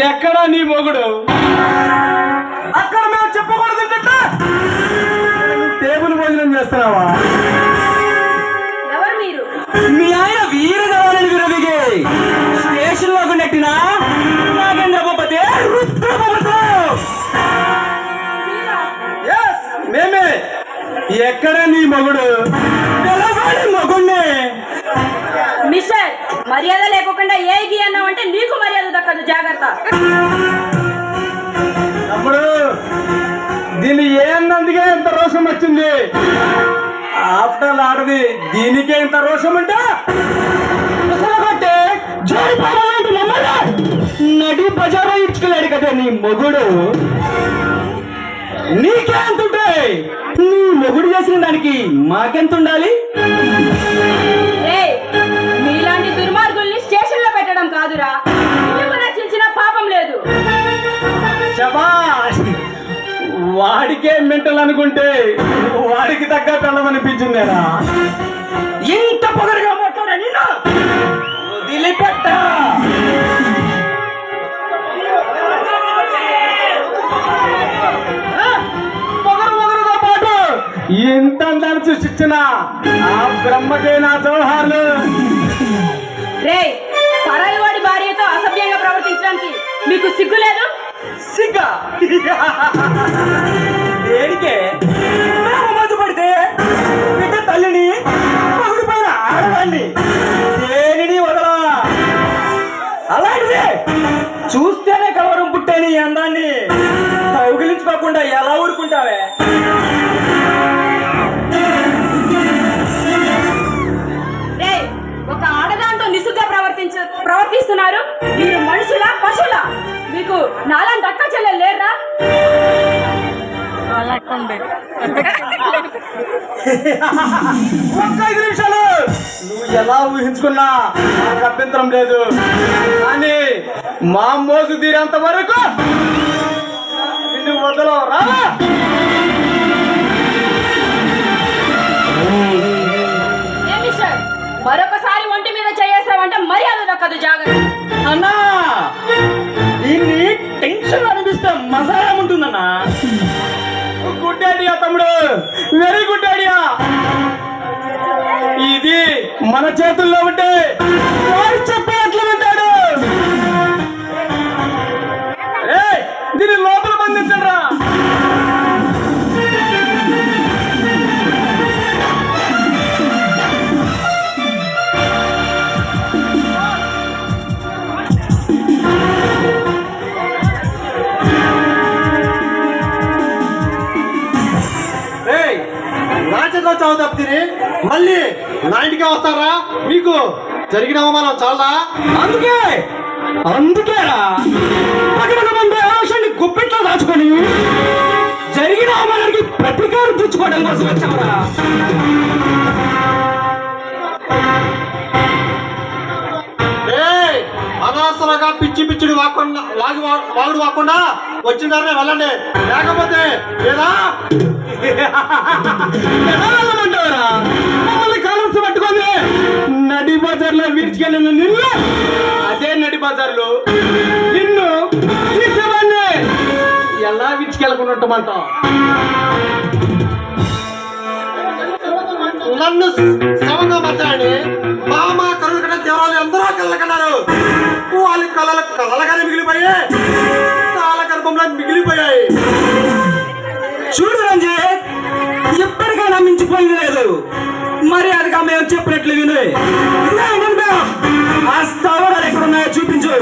ఎక్కడ నీ మొగుడు? అక్కడ మేము చెప్పకూడదు ఏంటంటే టేబుల్ భోజనం చేస్తున్నావా? ఎవరు మీరు? మీ ఆయన వీర జవాలని విరవిగే స్టేషన్ లోకి నెట్టిన నాగేంద్ర భూపతి రుద్ర భూపతి. మేమే. ఎక్కడ నీ మొగుడు? మొగుణ్ణి మిస్టర్, మర్యాద లేకుండా ఏగి అన్నావంటే నీకు మర్యాద దక్కదు, జాగ్రత్త. తమ్ముడు, దీన్ని ఏ అన్నందుకే ఇంత రోషం వచ్చింది. ఆఫ్టర్ ఆడది దీనికే ఇంత రోషం అంటే నడి బజారో ఇచ్చుకోలేడు కదా నీ మొగుడు. నీకే ఎంత ఉంటాయి? నీ మొగుడు చేసిన దానికి మాకెంత ఉండాలి? మీలాంటి దుర్మార్గుల్ని స్టేషన్ లో పెట్టడం కాదురా, ఇల్లు రచించిన పాపం లేదు. శబాష్, వాడికే మెంటల్ అనుకుంటే వాడికి తగ్గ పిల్లమనిపించిందేరా. ఇంత పొగరుగా మాట్లాడా నిన్ను వదిలిపెట్ట. పొగరుతో పాటు ఎంత అందాన్ని సృష్టించిన ఆ బ్రహ్మకే నా జోహార్లు. రే, పరాయి వాడి భార్యతో అసభ్యంగా ప్రవర్తించడానికి మీకు సిగ్గు లేదు? సిగ్గా దేనికే? మేము మధ్య పడితే బిడ్డ తల్లిని మగుడి పైన ఆడదాన్ని దేనిని వదలా. అలాంటిదే చూస్తేనే కలవరం పుట్టేని ఈ అందాన్ని కౌగిలించుకోకుండా ఎలా ఊరుకుంటావే? రే, ఒక ఆడదాంతో నిసుగ్గా ప్రవర్తిస్తున్నారు. మీరు మనుషులా పశువులా? మీకు నాలాంటి అక్క చెల్లెలు లేరా? ఒక్క 5 నిమిషాలు నువ్వు ఎలా ఊహించుకున్నా నాకు అభ్యంతరం లేదు. కానీ మా మోసు తీరేంత వరకు నిన్ను వదలవు రా. మరొకసారి ఒంటి మీద చేయేసావంటే మర్యాద దక్కదు, జాగ్రత్త. అన్నా, దీన్ని టెన్షన్ అనిపిస్తే మసాలా ఉంటుందన్నా. గుడ్ ఐడియా తమ్ముడు, వెరీ గుడ్ ఐడియా. ఇది మన చేతుల్లో ఉంటే వాడు చెప్పేట్లు ఉంటాడు. దీన్ని లోపల బంధించండి రా. రాజంలో చావు తప్పితే మళ్ళీ నా ఇంటికి వస్తారా? మీకు జరిగిన అవమానం చాలా. అందుకేరా ఆలోచనని గుప్పెట్లో దాచుకొని జరిగిన అవమానానికి ప్రతీకారం తెచ్చుకోవడం కోసం వచ్చావరా? అనవసరంగా పిచ్చి పిచ్చిడి వాగుడు వాకుండా వచ్చిన దారినే వెళ్ళండి, లేకపోతే లేదా వెళ్ళమంటావరా? మమ్మల్ని కాలర్స్ పట్టుకొని నడి బజార్లో విడిచికెళ్ళిన నిన్ను, అదే నడి బజార్లో నిన్ను తీసేవాడిని ఎలా విడిచికెళ్ళకుండా ఉంటామంటావు? నన్ను శవంగా మార్చాలని మామ కరువులు కన్నా దేవాలు ఎందరో కళ్ళకన్నారు. వాళ్ళ కళ్ళగానే మిగిలిపోయాయి, కాల గర్భంలో మిగిలిపోయాయి. చూడు రంజిత్, ఎప్పటికైనా మించిపోయింది లేదు. మరి అదిగా మేము చెప్పినట్లు విను. ఆ స్థావరాలు ఎక్కడున్నాయో చూపించు.